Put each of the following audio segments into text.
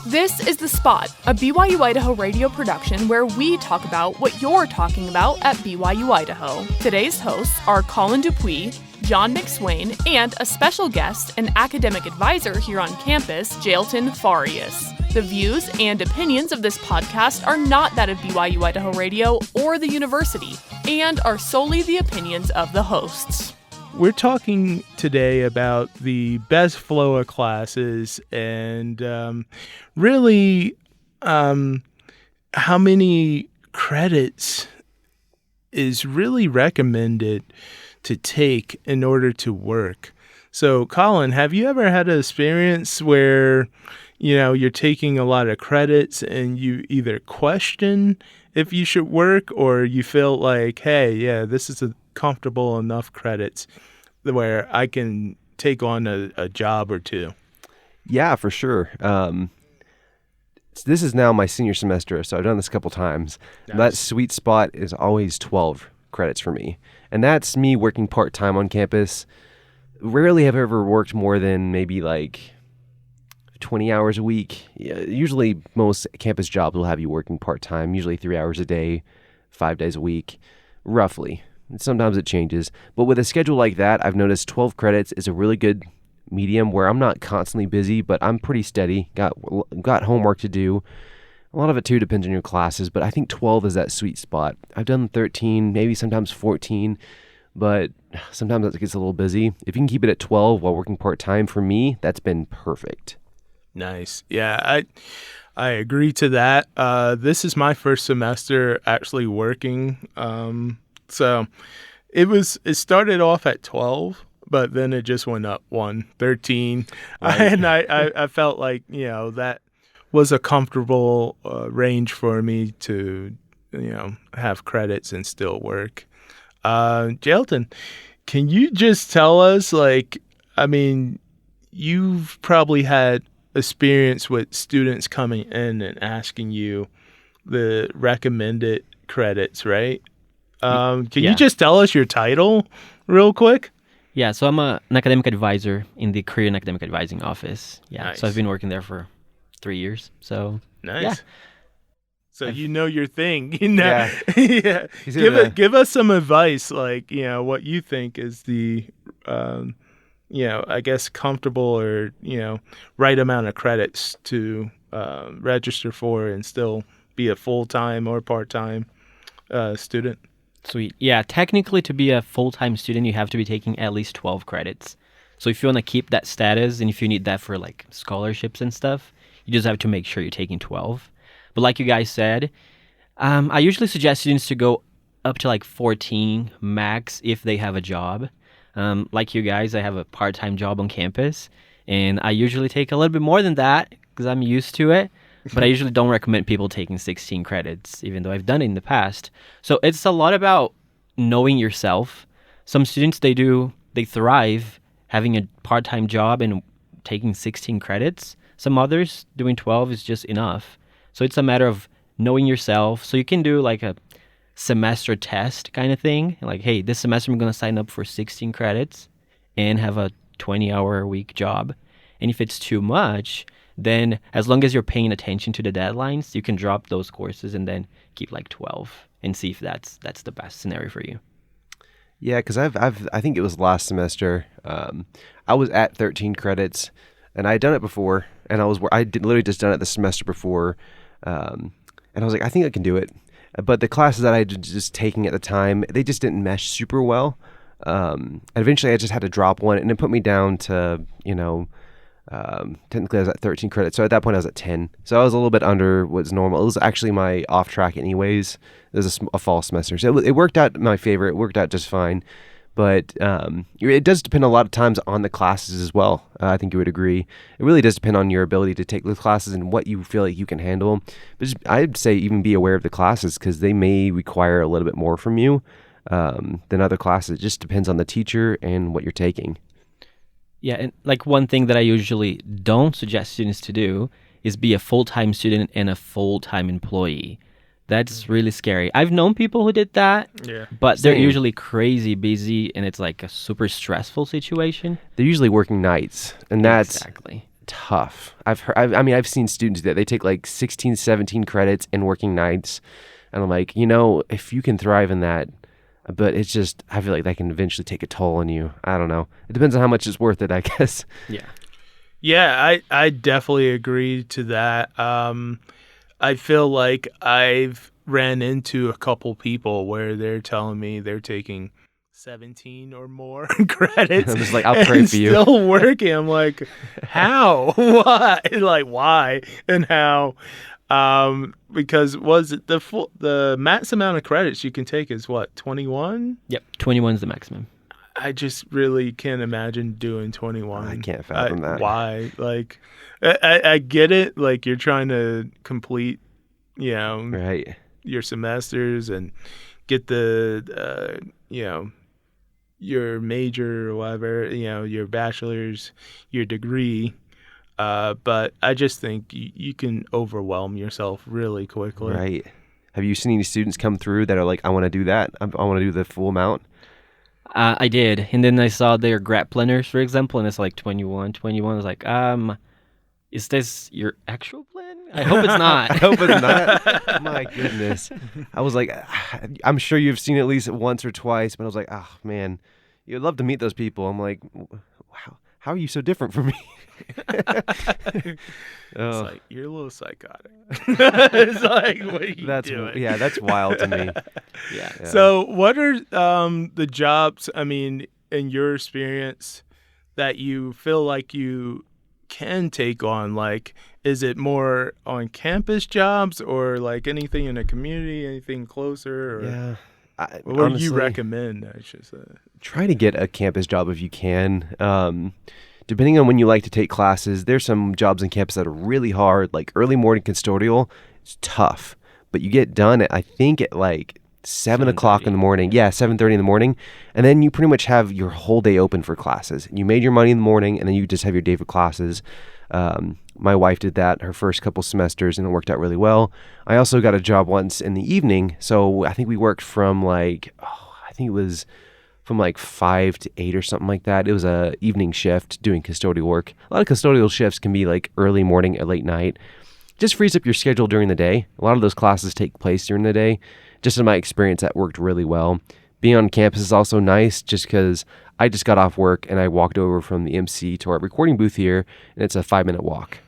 This is The Spot, a BYU-Idaho radio production where we talk about what you're talking about at BYU-Idaho. Today's hosts are Colin Dupuis, John McSwain, and a special guest, an academic advisor here on campus, Jailton Farias. The views and opinions of this podcast are not that of BYU-Idaho Radio or the university, and are solely the opinions of the hosts. We're talking today about the best flow of classes and really how many credits is really recommended to take in order to work. So, Colin, have you ever had an experience where, you're taking a lot of credits and you either question if you should work or you feel like, hey, yeah, this is a comfortable enough credits where I can take on a job or two? Yeah, for sure. This is now my senior semester, so I've done this a couple times. Nice. That sweet spot is always 12 credits for me. And that's me working part-time on campus. Rarely have I ever worked more than maybe like 20 hours a week. Usually most campus jobs will have you working part-time, usually 3 hours a day, 5 days a week, roughly. Sometimes it changes. But with a schedule like that, I've noticed 12 credits is a really good medium where I'm not constantly busy, but I'm pretty steady, got homework to do. A lot of it, too, depends on your classes, but I think 12 is that sweet spot. I've done 13, maybe sometimes 14, but sometimes it gets a little busy. If you can keep it at 12 while working part-time, for me, that's been perfect. Nice. Yeah, I agree to that. This is my first semester actually working. So it started off at 12, but then it just went up 13. Right. And I felt like, that was a comfortable range for me to, have credits and still work. Jailton, can you just tell us, you've probably had experience with students coming in and asking you the recommended credits, right? Can you just tell us your title real quick? Yeah, so I'm an academic advisor in the Career and Academic Advising Office. Yeah, nice. So I've been working there for 3 years. So nice. Yeah. So you know your thing. Yeah. Yeah. Give us some advice, what you think is the I guess comfortable or right amount of credits to register for and still be a full-time or part-time student. Sweet. Yeah, technically to be a full-time student, you have to be taking at least 12 credits. So if you want to keep that status and if you need that for scholarships and stuff, you just have to make sure you're taking 12. But like you guys said, I usually suggest students to go up to 14 max if they have a job. Like you guys, I have a part-time job on campus, and I usually take a little bit more than that because I'm used to it. But I usually don't recommend people taking 16 credits, even though I've done it in the past. So it's a lot about knowing yourself. Some students, they thrive having a part-time job and taking 16 credits. Some others, doing 12 is just enough. So it's a matter of knowing yourself. So you can do a semester test kind of thing. Hey, this semester I'm going to sign up for 16 credits and have a 20-hour-a-week job. And if it's too much, then as long as you're paying attention to the deadlines, you can drop those courses and then keep 12 and see if that's the best scenario for you. Yeah, because I think it was last semester. I was at 13 credits, and I had done it before, and I literally just done it the semester before, and I was like, I think I can do it. But the classes that I was just taking at the time, they just didn't mesh super well. And eventually, I just had to drop one, and it put me down to technically I was at 13 credits, so at that point I was at 10. So I was a little bit under what's normal. It was actually my off track anyways. It was a fall semester, so it worked out in my favor. It worked out just fine. But it does depend a lot of times on the classes as well. I think you would agree. It really does depend on your ability to take the classes and what you feel like you can handle. But I'd say even be aware of the classes because they may require a little bit more from you than other classes. It just depends on the teacher and what you're taking. Yeah, and one thing that I usually don't suggest students to do is be a full-time student and a full-time employee. That's really scary. I've known people who did that, but they're usually crazy busy, and it's a super stressful situation. They're usually working nights, and that's exactly tough. I've seen students that they take like 16, 17 credits and working nights. And I'm like, if you can thrive in that, but it's just, I feel like that can eventually take a toll on you. I don't know. It depends on how much it's worth it, I guess. Yeah. Yeah, I definitely agree to that. I feel like I've ran into a couple people where they're telling me they're taking 17 or more credits. I'm just like, I'll pray for you. Still working. I'm like, how? Why? Like, why and how? Because was it the max amount of credits you can take is what, 21? Yep, 21 is the maximum. I just really can't imagine doing 21. I can't fathom that. Why? Like, I get it. Like, you're trying to complete, Right. your semesters and get the, your major or whatever, your bachelor's, your degree. But I just think you can overwhelm yourself really quickly. Right. Have you seen any students come through that are like, I want to do that. I want to do the full amount? I did. And then I saw their grad planners, for example, and it's like 21. I was like, is this your actual plan? I hope it's not. I hope it's not. My goodness. I was like, I'm sure you've seen it at least once or twice, but I was like, oh, man, you'd love to meet those people. I'm like, wow, how are you so different from me? It's like, you're a little psychotic. It's like, what are you doing? Yeah, that's wild to me. Yeah. So what are the jobs, in your experience, that you feel like you can take on? Like, is it more on campus jobs or like anything in the community, anything closer? Or Yeah. what do you recommend, I should say? Try to get a campus job if you can. Depending on when you like to take classes, there's some jobs on campus that are really hard, like early morning custodial. It's tough, but you get done at, I think, at like 7 o'clock in the morning. Yeah, 7:30 in the morning. And then you pretty much have your whole day open for classes. You made your money in the morning, and then you just have your day for classes. My wife did that her first couple semesters, and it worked out really well. I also got a job once in the evening. So I think we worked from like 5 to 8 or something like that. It was a evening shift doing custodial work. A lot of custodial shifts can be like early morning or late night. Just frees up your schedule during the day. A lot of those classes take place during the day. Just in my experience, that worked really well. Being on campus is also nice just because I just got off work and I walked over from the MC to our recording booth here, and it's a 5-minute walk.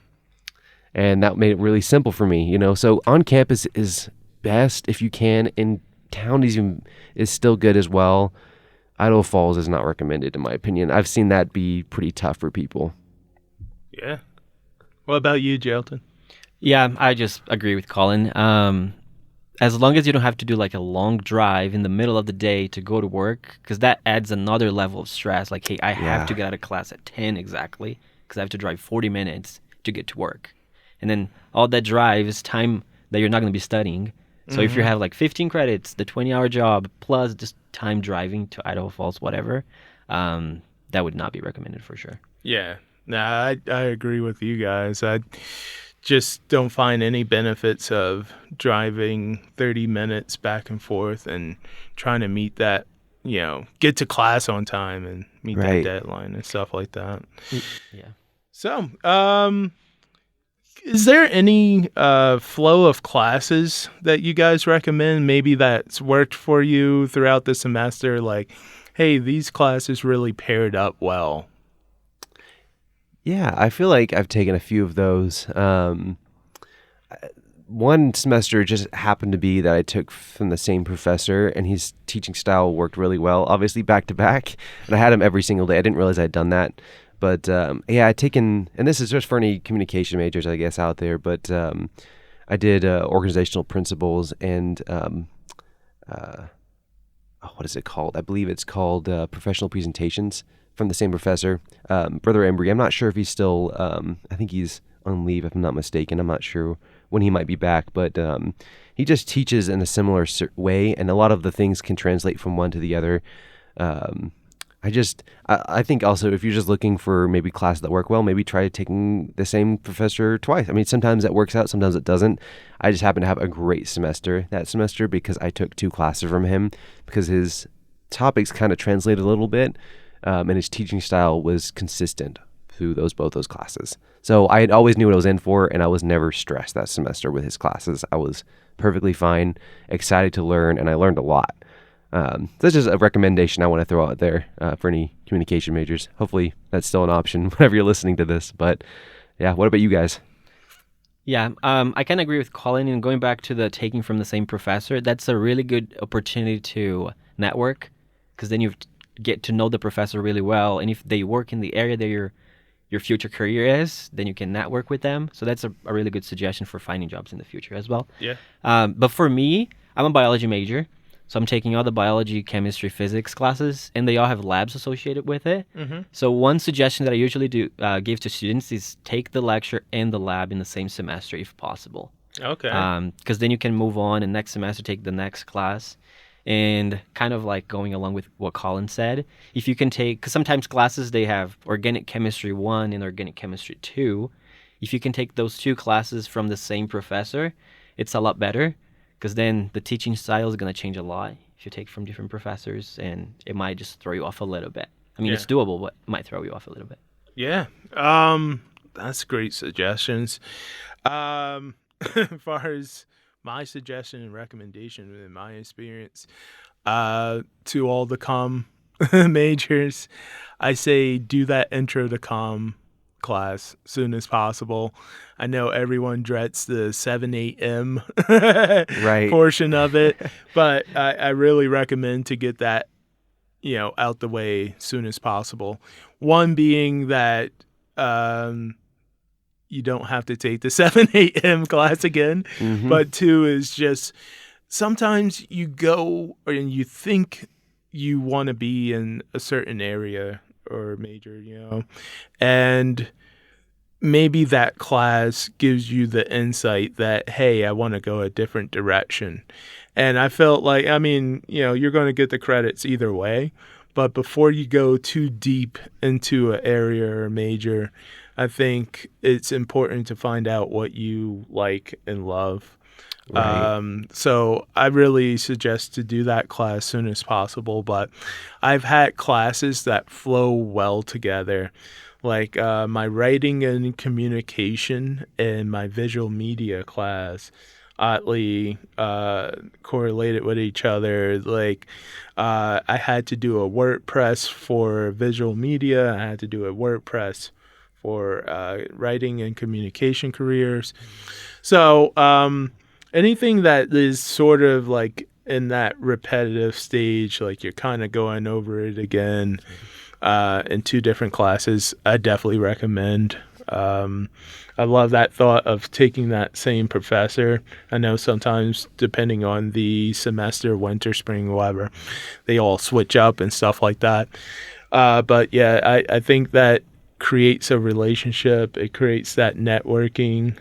And that made it really simple for me, So on campus is best if you can, and town is still good as well. Idaho Falls is not recommended, in my opinion. I've seen that be pretty tough for people. Yeah. What about you, Jelton? Yeah, I just agree with Colin. As long as you don't have to do like a long drive in the middle of the day to go to work, because that adds another level of stress. Like, hey, I have to get out of class at 10 exactly, because I have to drive 40 minutes to get to work. And then all that drive is time that you're not going to be studying. So if you have like 15 credits, the 20-hour job, plus just time driving to Idaho Falls, whatever, that would not be recommended for sure. Yeah. Nah, I agree with you guys. I just don't find any benefits of driving 30 minutes back and forth and trying to meet that, get to class on time and meet that deadline and stuff like that. Yeah. So, is there any flow of classes that you guys recommend? Maybe that's worked for you throughout the semester? Like, hey, these classes really paired up well. Yeah, I feel like I've taken a few of those. One semester just happened to be that I took from the same professor, and his teaching style worked really well, obviously back to back. And I had him every single day. I didn't realize I'd done that. But I'd taken, and this is just for any communication majors, I guess, out there, but I did organizational principles and, what is it called? I believe it's called professional presentations from the same professor. Brother Embry, I'm not sure if he's still, I think he's on leave, if I'm not mistaken. I'm not sure when he might be back, but he just teaches in a similar way, and a lot of the things can translate from one to the other. I think also if you're just looking for maybe classes that work well, maybe try taking the same professor twice. I mean, sometimes that works out, sometimes it doesn't. I just happened to have a great semester that semester because I took 2 classes from him because his topics kind of translated a little bit, and his teaching style was consistent through both those classes. So I always knew what I was in for, and I was never stressed that semester with his classes. I was perfectly fine, excited to learn, and I learned a lot. So that's just a recommendation I want to throw out there for any communication majors. Hopefully that's still an option whenever you're listening to this. But yeah, what about you guys? Yeah, I can agree with Colin. And going back to the taking from the same professor, that's a really good opportunity to network, because then you get to know the professor really well. And if they work in the area that your future career is, then you can network with them. So that's a really good suggestion for finding jobs in the future as well. Yeah. But for me, I'm a biology major. So I'm taking all the biology, chemistry, physics classes, and they all have labs associated with it. Mm-hmm. So one suggestion that I usually give to students is take the lecture and the lab in the same semester if possible. Okay. Because then you can move on and next semester take the next class. And kind of like going along with what Colin said, if you can take, because sometimes classes they have organic chemistry 1 and organic chemistry 2. If you can take those 2 classes from the same professor, it's a lot better. Because then the teaching style is going to change a lot if you take from different professors, and it might just throw you off a little bit. I mean, it's doable, but it might throw you off a little bit. Yeah. That's great suggestions. As far as my suggestion and recommendation in my experience, to all the comm majors, I say do that intro to comm class soon as possible. I know everyone dreads the 7 a.m. Right. portion of it, but I really recommend to get that, out the way soon as possible. One being that you don't have to take the 7 a.m. class again, Mm-hmm. but 2 is just sometimes you go and you think you want to be in a certain area or major, and maybe that class gives you the insight that, hey, I want to go a different direction. And I felt like, you're going to get the credits either way, but before you go too deep into an area or major, I think it's important to find out what you like and love. Right. So I really suggest to do that class as soon as possible, but I've had classes that flow well together, like my writing and communication and my visual media class oddly correlated with each other. Like I had to do a WordPress for visual media. I had to do a WordPress for writing and communication careers. So anything that is sort of like in that repetitive stage, like you're kind of going over it again in 2 different classes, I definitely recommend. I love that thought of taking that same professor. I know sometimes, depending on the semester, winter, spring, whatever, they all switch up and stuff like that. But yeah, I think that creates a relationship. It creates that networking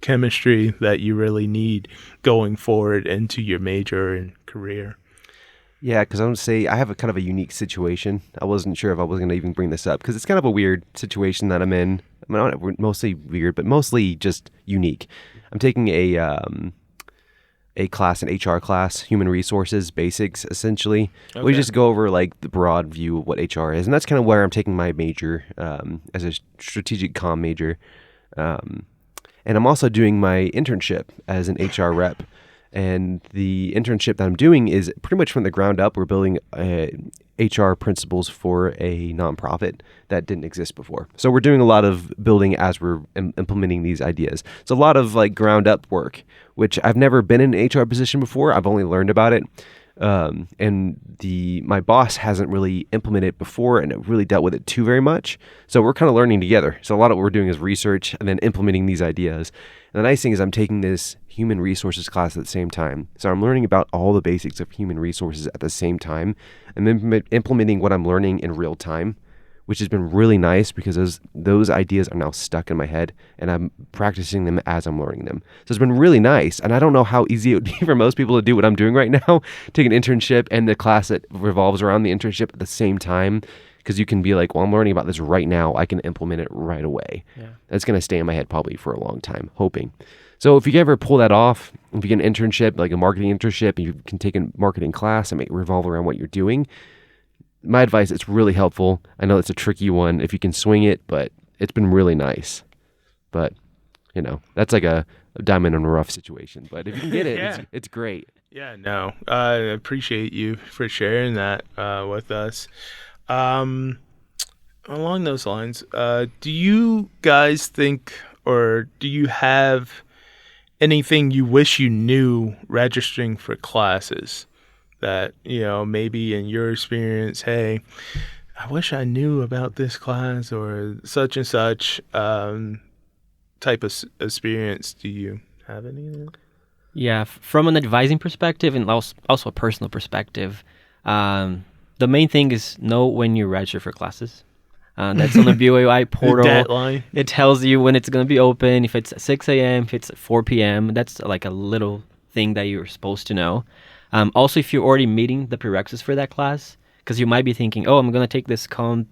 chemistry that you really need going forward into your major and career. Yeah, because I'm going to say I have a kind of a unique situation. I wasn't sure if I was going to even bring this up because it's kind of a weird situation that I'm in. I mean, not mostly weird, but mostly just unique. I'm taking a class, an HR class, human resources basics, essentially. Okay. We just go over like the broad view of what HR is, and that's kind of where I'm taking my major as a strategic comm major. And I'm also doing my internship as an HR rep. And the internship that I'm doing is pretty much from the ground up. We're building HR principles for a nonprofit that didn't exist before. So we're doing a lot of building as we're implementing these ideas. It's a lot of like ground up work, which I've never been in an HR position before. I've only learned about it. And my boss hasn't really implemented it before and really dealt with it too very much. So we're kind of learning together. So a lot of what we're doing is research and then implementing these ideas. And the nice thing is I'm taking this human resources class at the same time. So I'm learning about all the basics of human resources at the same time and then implementing what I'm learning in real time, which has been really nice because those ideas are now stuck in my head and I'm practicing them as I'm learning them. So it's been really nice. And I don't know how easy it would be for most people to do what I'm doing right now, take an internship and the class that revolves around the internship at the same time. Because you can be like, well, I'm learning about this right now. I can implement it right away. Yeah. That's going to stay in my head probably for a long time, hoping. So if you can ever pull that off, if you get an internship, like a marketing internship, and you can take a marketing class and make it revolve around what you're doing, my advice, it's really helpful. I know it's a tricky one if you can swing it, but it's been really nice. But, that's like a diamond in a rough situation. But if you can get it, Yeah. it's great. Yeah, no, I appreciate you for sharing that with us. Along those lines, do you guys think, or do you have anything you wish you knew registering for classes that, maybe in your experience, hey, I wish I knew about this class or such and such type of experience? Do you have any? Yeah, from an advising perspective and also a personal perspective, the main thing is know when you register for classes. That's on the BYU portal. Deadline. It tells you when it's going to be open, if it's at 6 a.m., if it's at 4 p.m. That's like a little thing that you're supposed to know. Also, if you're already meeting the prerequisites for that class, because you might be thinking, oh, I'm going to take this COM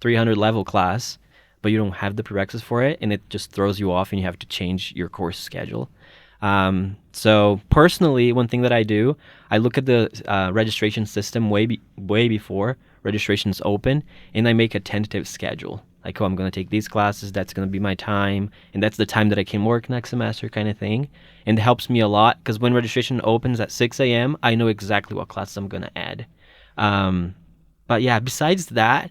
300 level class, but you don't have the prerequisites for it, and it just throws you off and you have to change your course schedule. So personally, one thing that I do, I look at the registration system way before registration's open, and I make a tentative schedule. Like, oh, I'm going to take these classes, that's going to be my time, and that's the time that I can work next semester kind of thing. And it helps me a lot because when registration opens at 6 a.m., I know exactly what classes I'm going to add. But yeah, besides that,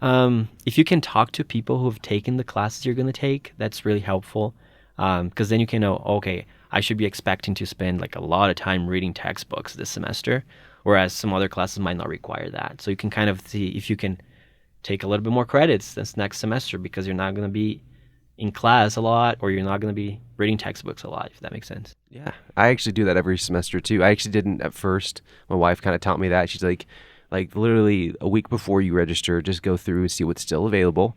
if you can talk to people who have taken the classes you're going to take, that's really helpful. Because then you can know, okay, I should be expecting to spend like a lot of time reading textbooks this semester, whereas some other classes might not require that. So you can kind of see if you can take a little bit more credits this next semester because you're not going to be in class a lot or you're not going to be reading textbooks a lot, if that makes sense. Yeah, I actually do that every semester too. I actually didn't at first. My wife kind of taught me that. She's like literally a week before you register, just go through and see what's still available,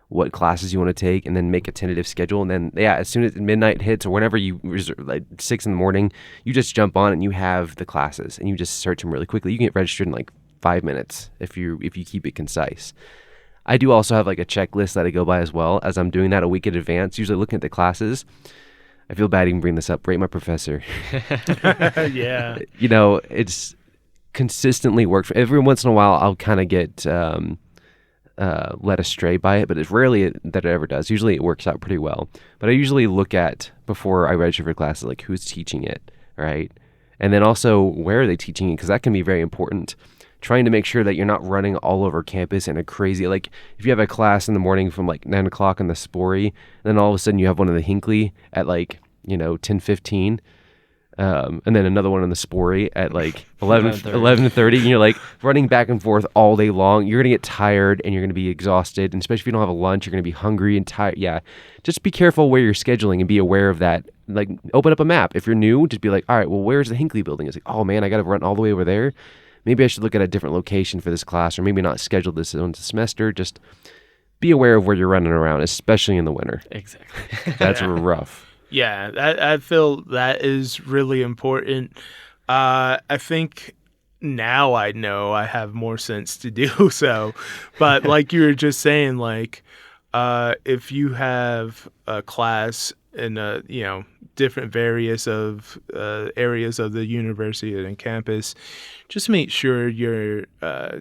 what classes you want to take, and then make a tentative schedule. And then, as soon as midnight hits or whenever you reserve, like 6 in the morning, you just jump on and you have the classes and you just search them really quickly. You can get registered in like 5 minutes if you keep it concise. I do also have like a checklist that I go by as well as I'm doing that a week in advance, usually looking at the classes. I feel bad even bringing this up. Rate my professor. Yeah. It's consistently worked. Every once in a while, I'll kind of get led astray by it, but it's rarely that it ever does. Usually it works out pretty well. But I usually look at, before I register for classes, like who's teaching it, right? And then also where are they teaching it, because that can be very important. Trying to make sure that you're not running all over campus in a crazy, like if you have a class in the morning from like 9 o'clock in the Sporey, and then all of a sudden you have one in the Hinckley at like, 10:15, and then another one in the Sporey at like 11:30, and you're like running back and forth all day long. You're going to get tired and you're going to be exhausted, and especially if you don't have a lunch, you're going to be hungry and tired. Yeah, just be careful where you're scheduling and be aware of that. Like, open up a map. If you're new, just be like, all right, well, where's the Hinckley building? It's like, oh man, I got to run all the way over there. Maybe I should look at a different location for this class, or maybe not schedule this on the semester. Just be aware of where you're running around, especially in the winter. Exactly. That's rough. Yeah, I feel that is really important. I think now I know I have more sense to do so. But like you were just saying, like if you have a class in different various of areas of the university and campus, just make sure you're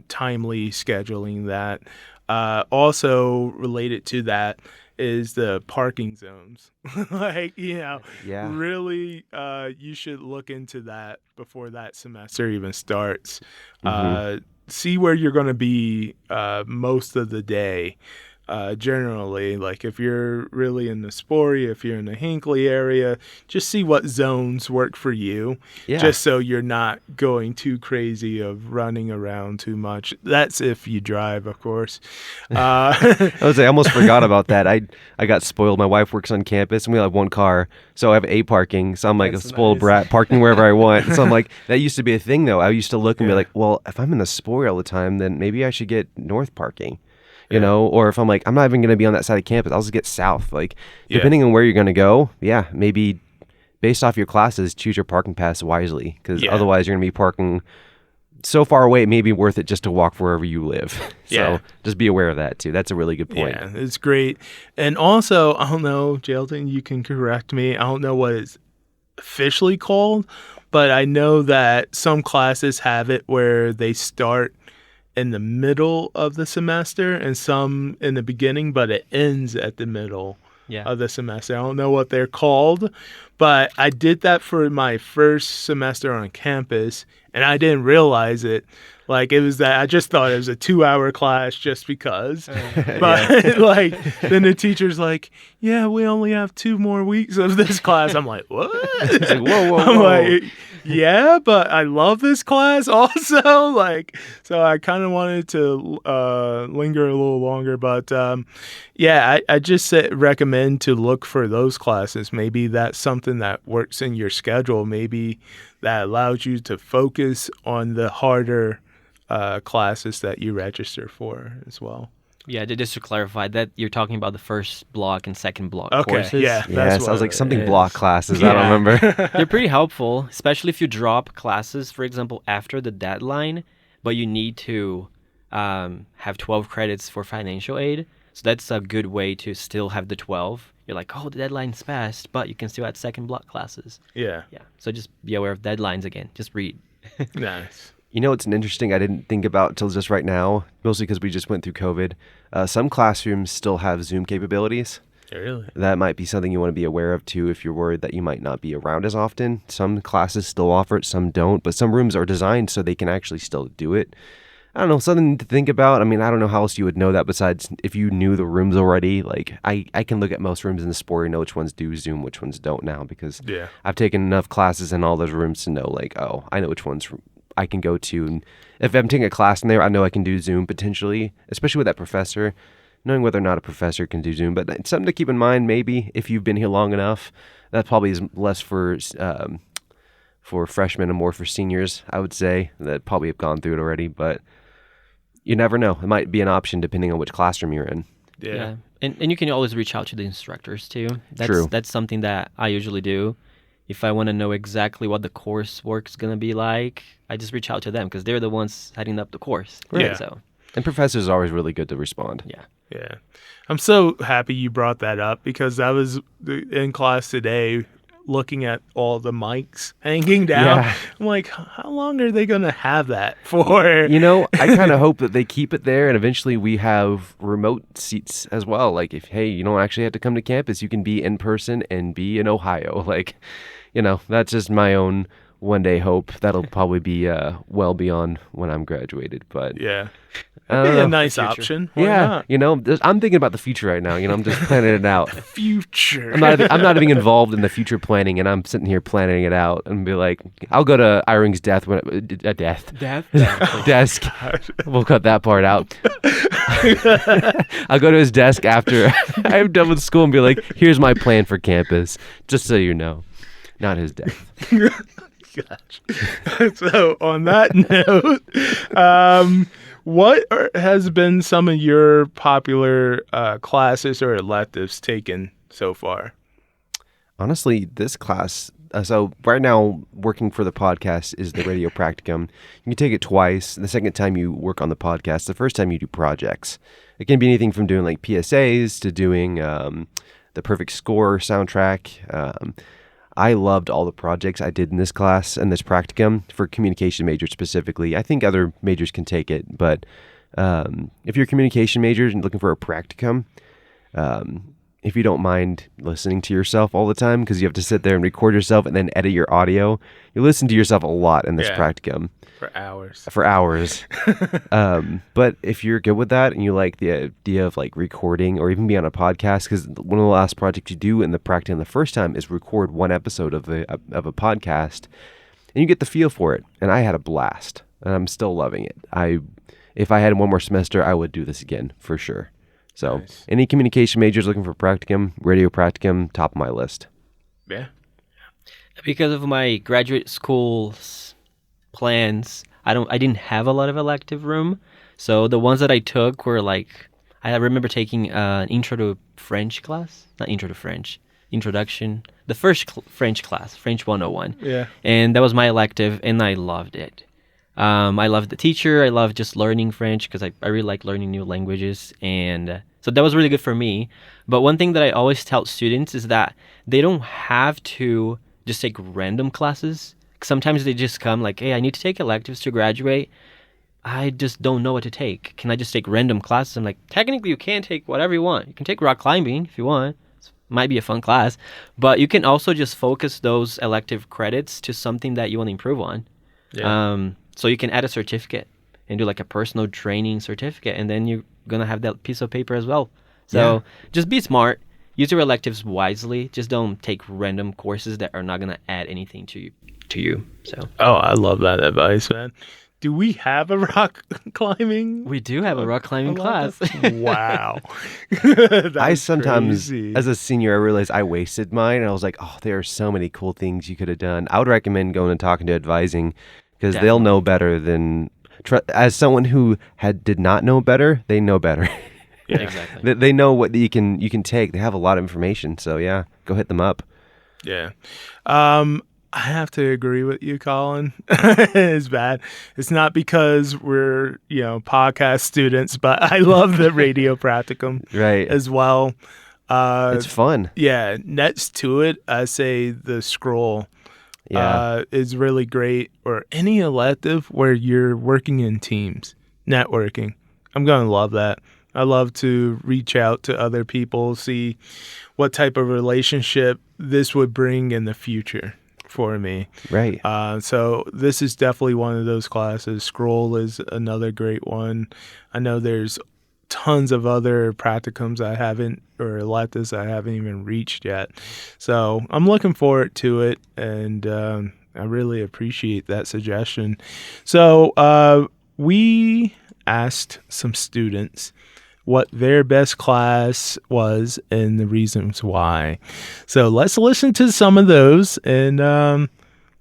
timely scheduling that. Also related to that is the parking zones. Really you should look into that before that semester even starts. See where you're going to be most of the day. Generally, like if you're really in the Sporey, if you're in the Hinckley area, just see what zones work for you, just so you're not going too crazy of running around too much. That's if you drive, of course. I almost forgot about that. I got spoiled. My wife works on campus, and we have one car, so I have A parking. So I'm like a spoiled brat, parking wherever I want. So I'm like, that used to be a thing, though. I used to look and be like, well, if I'm in the Sporey all the time, then maybe I should get north parking. Or if I'm like, I'm not even going to be on that side of campus, I'll just get south. Like, depending on where you're going to go, maybe based off your classes, choose your parking pass wisely, because otherwise you're going to be parking so far away, it may be worth it just to walk wherever you live. So just be aware of that, too. That's a really good point. Yeah, it's great. And also, I don't know, Jalton, you can correct me. I don't know what it's officially called, but I know that some classes have it where they start in the middle of the semester and some in the beginning, but it ends at the middle of the semester. I don't know what they're called, but I did that for my first semester on campus, and I didn't realize it. Like, it was that I just thought it was a 2-hour class just because. But like, then the teacher's like, yeah, we only have 2 more weeks of this class. I'm like, what? It's like, whoa. I'm like, yeah, but I love this class also. Like, so I kind of wanted to linger a little longer. But I just recommend to look for those classes. Maybe that's something that works in your schedule. Maybe that allows you to focus on the harder classes that you register for as well. Yeah, just to clarify that you're talking about the first block and second block Okay, courses. yeah. Yes, I was like something is. block classes. I don't remember. They're pretty helpful, especially if you drop classes, for example, after the deadline, but you need to have 12 credits for financial aid. So that's a good way to still have the 12. You're like, oh, the deadline's passed, but you can still add second block classes. Yeah. So just be aware of deadlines again. Just read. Nice. You know, it's an interesting I didn't think about till just right now, mostly because we just went through COVID. Some classrooms still have Zoom capabilities. Really? That might be something you want to be aware of too if you're worried that you might not be around as often. Some classes still offer it, some don't, but some rooms are designed so they can actually still do it. I don't know, something to think about. I mean, I don't know how else you would know that besides if you knew the rooms already. Like, I can look at most rooms in the sport and know which ones do Zoom, which ones don't now, because I've taken enough classes in all those rooms to know, like, oh, I know which ones I can go to. And if I'm taking a class in there, I know I can do Zoom potentially, especially with that professor, knowing whether or not a professor can do Zoom. But it's something to keep in mind, maybe, if you've been here long enough. That probably is less for freshmen and more for seniors, I would say, that probably have gone through it already. But you never know. It might be an option depending on which classroom you're in. Yeah. And you can always reach out to the instructors too. True. That's something that I usually do. If I want to know exactly what the coursework's going to be like, I just reach out to them because they're the ones heading up the course. Right. Yeah. So. And professors are always really good to respond. Yeah. I'm so happy you brought that up because I was in class today looking at all the mics hanging down. Yeah. I'm like, how long are they going to have that for? You know, I kind of hope that they keep it there and eventually we have remote seats as well. Like, if, hey, you don't actually have to come to campus, you can be in person and be in Ohio. Like, you know, that's just my own one day hope. That'll probably be well beyond when I'm graduated. But yeah. That'd be a nice option. Why not? You know, I'm thinking about the future right now. You know, I'm just planning it out. Future. I'm not even involved in the future planning, and I'm sitting here planning it out and be like, I'll go to Iring's desk. We'll cut that part out. I'll go to his desk after I'm done with school and be like, here's my plan for campus, just so you know. Not his death. Gosh. So on that note, what has been some of your popular classes or electives taken so far? Honestly, this class, so right now working for the podcast is the radio practicum. You can take it twice. The second time you work on the podcast, the first time you do projects. It can be anything from doing like PSAs to doing the perfect score soundtrack. I loved all the projects I did in this class and this practicum for communication majors specifically. I think other majors can take it, but if you're a communication major and looking for a practicum, if you don't mind listening to yourself all the time, because you have to sit there and record yourself and then edit your audio, you listen to yourself a lot in this practicum. For hours. But if you're good with that and you like the idea of like recording or even be on a podcast, because one of the last projects you do in the practicum the first time is record one episode of a podcast, and you get the feel for it. And I had a blast, and I'm still loving it. If I had one more semester, I would do this again for sure. So nice. Any communication majors looking for practicum, radio practicum, top of my list. Yeah. Because of my graduate school's plans, I didn't have a lot of elective room. So the ones that I took were like, I remember taking an intro to French class, not intro to French, introduction, the first French class, French 101. Yeah. And that was my elective, and I loved it. I loved the teacher. I loved just learning French because I really like learning new languages. And so that was really good for me. But one thing that I always tell students is that they don't have to just take random classes. Sometimes they just come like, hey, I need to take electives to graduate. I just don't know what to take. Can I just take random classes? I'm like, technically you can take whatever you want. You can take rock climbing if you want. It might be a fun class. But you can also just focus those elective credits to something that you want to improve on. Yeah. So you can add a certificate and do like a personal training certificate, and then you're going to have that piece of paper as well. So just be smart. Use your electives wisely. Just don't take random courses that are not going to add anything to you. So. Oh, I love that advice, man. Do we have a rock climbing? We do have a rock climbing class. Wow. I sometimes, crazy. as a senior, I realized I wasted mine. And I was like, oh, there are so many cool things you could have done. I would recommend going and talking to advising because they'll know better than... as someone who did not know better, they know better. Yeah, exactly. They know what you can take. They have a lot of information. So, yeah, go hit them up. Yeah. I have to agree with you, Colin. It's bad. It's not because we're, podcast students, but I love the radio practicum Right. as well. It's fun. Yeah. Next to it, I say the scroll is really great, or any elective where you're working in teams, networking. I'm going to love that. I love to reach out to other people, see what type of relationship this would bring in the future for me. Right. So this is definitely one of those classes. Scroll is another great one. I know there's tons of other practicums I haven't, or electives I haven't even reached yet. So I'm looking forward to it, and I really appreciate that suggestion. So we asked some students what their best class was and the reasons why. So let's listen to some of those, and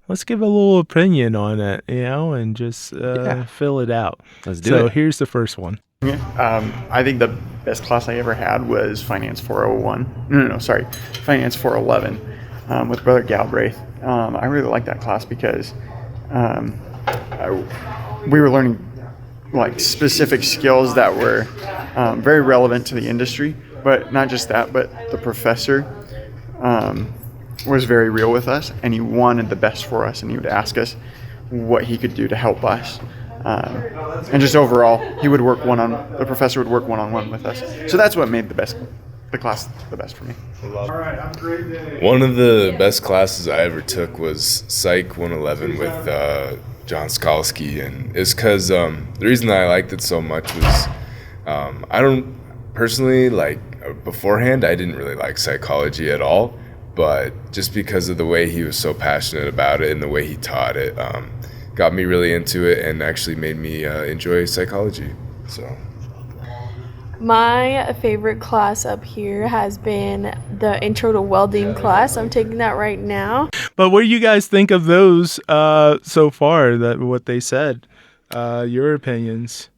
let's give a little opinion on it, and just fill it out. Let's do it. So here's the first one. I think the best class I ever had was Finance 401. Sorry, Finance 411 with Brother Galbraith. I really liked that class because we were learning like specific skills that were very relevant to the industry, but not just that, but the professor was very real with us, and he wanted the best for us, and he would ask us what he could do to help us. And just overall, the professor would work one-on-one with us. So that's what made the class the best for me. One of the best classes I ever took was Psych 111 with John Skalski, and it's because the reason I liked it so much was I don't personally beforehand I didn't really like psychology at all, but just because of the way he was so passionate about it and the way he taught it got me really into it and actually made me enjoy psychology. So my favorite class up here has been the Intro to Welding class. I'm taking that right now. But what do you guys think of those so far, what they said? Your opinions.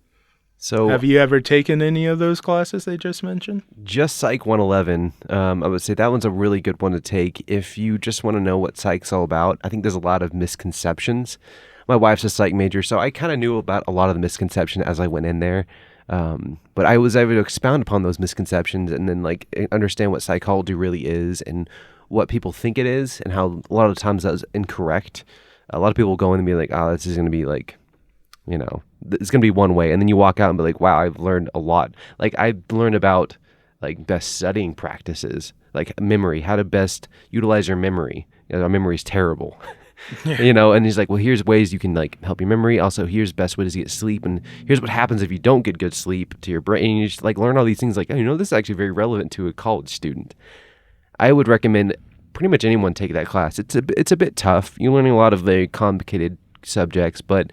So have you ever taken any of those classes they just mentioned? Just Psych 111. I would say that one's a really good one to take if you just want to know what psych's all about. I think there's a lot of misconceptions. My wife's a psych major, so I kind of knew about a lot of the misconception as I went in there. But I was able to expound upon those misconceptions and then understand what psychology really is and what people think it is, and how a lot of times that was incorrect. A lot of people go in and be like, oh, this is going to be it's going to be one way. And then you walk out and be like, wow, I've learned a lot. I learned about best studying practices, memory, how to best utilize your memory. Our memory is terrible. And he's like, well, here's ways you can help your memory. Also, here's best ways to get sleep, and here's what happens if you don't get good sleep to your brain. And you just learn all these things. This is actually very relevant to a college student. I would recommend pretty much anyone take that class. It's a bit tough. You're learning a lot of very complicated subjects, but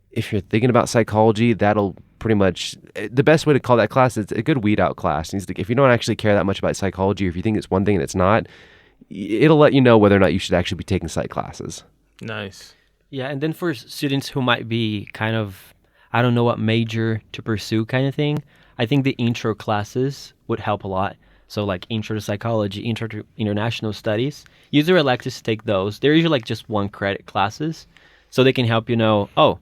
if you're thinking about psychology, that'll pretty much the best way to call that class is a good weed out class. And if you don't actually care that much about psychology, or if you think it's one thing and it's not, it'll let you know whether or not you should actually be taking psych classes. Nice. Yeah, and then for students who might be kind of, I don't know what major to pursue kind of thing, I think the intro classes would help a lot. So intro to psychology, intro to international studies. Use your electives to take those. They're usually just 1 credit classes. So they can help you know, oh,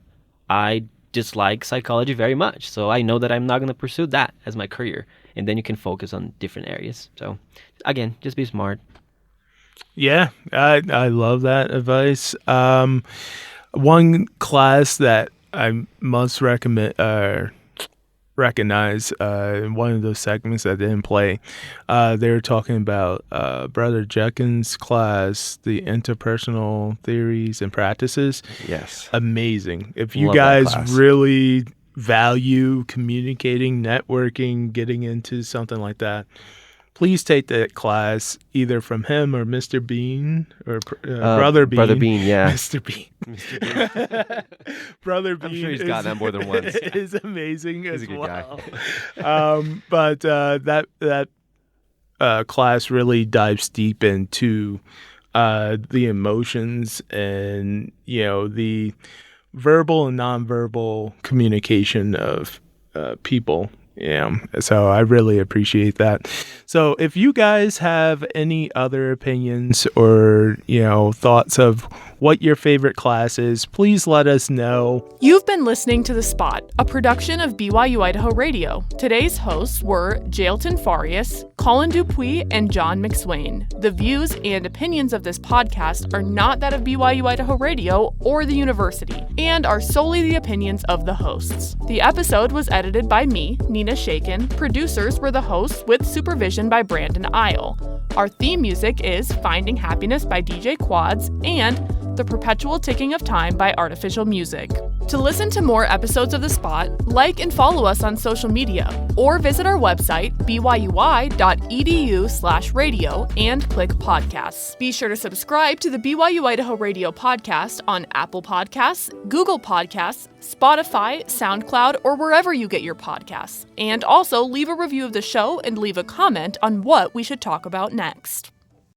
I dislike psychology very much. So I know that I'm not going to pursue that as my career. And then you can focus on different areas. So again, just be smart. Yeah, I love that advice. One class that I must recognize in one of those segments that didn't play, they were talking about Brother Jenkins' class, the interpersonal theories and practices. Yes. Amazing. If you Love that guys class. really value communicating, networking, getting into something like that, please take that class either from him or Mr. Bean or Brother Bean. Brother Bean, yeah. Mr. Bean. Brother Bean. I'm sure he's gotten that more than once. Is amazing He's as a good well. But that class really dives deep into the emotions and the verbal and nonverbal communication of people. Yeah, so I really appreciate that. So if you guys have any other opinions or, thoughts of what your favorite class is, please let us know. You've been listening to The Spot, a production of BYU-Idaho Radio. Today's hosts were Jailton Farias, Colin Dupuis, and John McSwain. The views and opinions of this podcast are not that of BYU-Idaho Radio or the university, and are solely the opinions of the hosts. The episode was edited by me, Nina Shakin. Producers were the hosts with supervision by Brandon Isle. Our theme music is Finding Happiness by DJ Quads and The Perpetual Ticking of Time by Artificial Music. To listen to more episodes of The Spot, like and follow us on social media, or visit our website, byui.edu/radio, and click podcasts. Be sure to subscribe to the BYU-Idaho Radio podcast on Apple Podcasts, Google Podcasts, Spotify, SoundCloud, or wherever you get your podcasts. And also leave a review of the show and leave a comment on what we should talk about next.